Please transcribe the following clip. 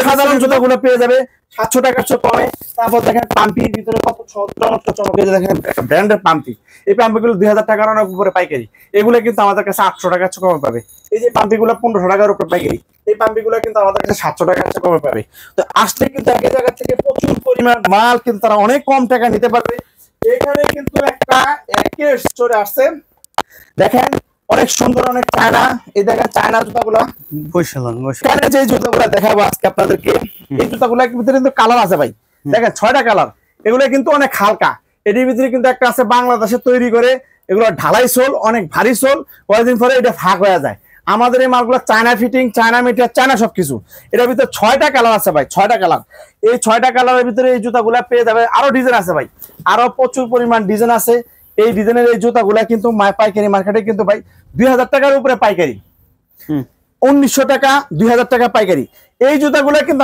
সাধারণ জুতাগুলো পেয়ে যাবে 700 টাকার চেয়ে কমে। তারপর দেখেন পাম্পির ভিতরে কত চমক, দেখেন ব্র্যান্ডের পাম্পি। এই পাম্পিগুলো 2000 টাকার অনেক উপরে পাইকারি। এগুলো কিন্তু আমাদের কাছে 800 টাকার চেয়ে কমে পাবে। এই যে পাম্পিগুলো 1500 টাকার উপরে পাইকারি, এই পাম্পিগুলো কিন্তু আমাদের কাছে 700 টাকার চেয়ে কমে পাবে। তো আসলে কিন্তু একই জায়গা থেকে প্রচুর পরিমাণ মাল কিন্তু তারা অনেক কম টাকা নিতে পারবে। এখানে কিন্তু একটা কেস চলে আসছে, দেখেন অনেক সুন্দর, অনেক চায়না। এই দেখেন চায়না জুতাগুলা, চায়না যে জুতাগুলা দেখাবো আজকে আপনাদেরকে, এই জুতাগুলা ভিতরে কিন্তু কালার আছে ভাই, দেখেন 6টা কালার। এগুলো কিন্তু অনেক হালকা। এটির ভিতরে কিন্তু একটা আছে বাংলাদেশে তৈরি করে, এগুলো ঢালাই সোল, অনেক ভারী সোল, কয়েকদিন পরে এটা ফাঁক হয়ে যায়। আমাদের এই মালগুলো China fitting, China metre, China সবকিছু। এটার ভিতরে 6টা কালার আছে ভাই, 6টা কালার। এই 6টা কালারের ভিতরে এই জুতাগুলা পেয়ে যাবে। আরো ডিজাইন আছে ভাই, আরো প্রচুর পরিমাণ ডিজাইন আছে। এই ডিজাইনের এই জুতাগুলা কিন্তু পাইকারি মার্কেটে কিন্তু ভাই 2000 টাকার উপরে পাইকারি, 1900 টাকা 2000 টাকা পাইকারি। এই জুতাগুলা কিন্তু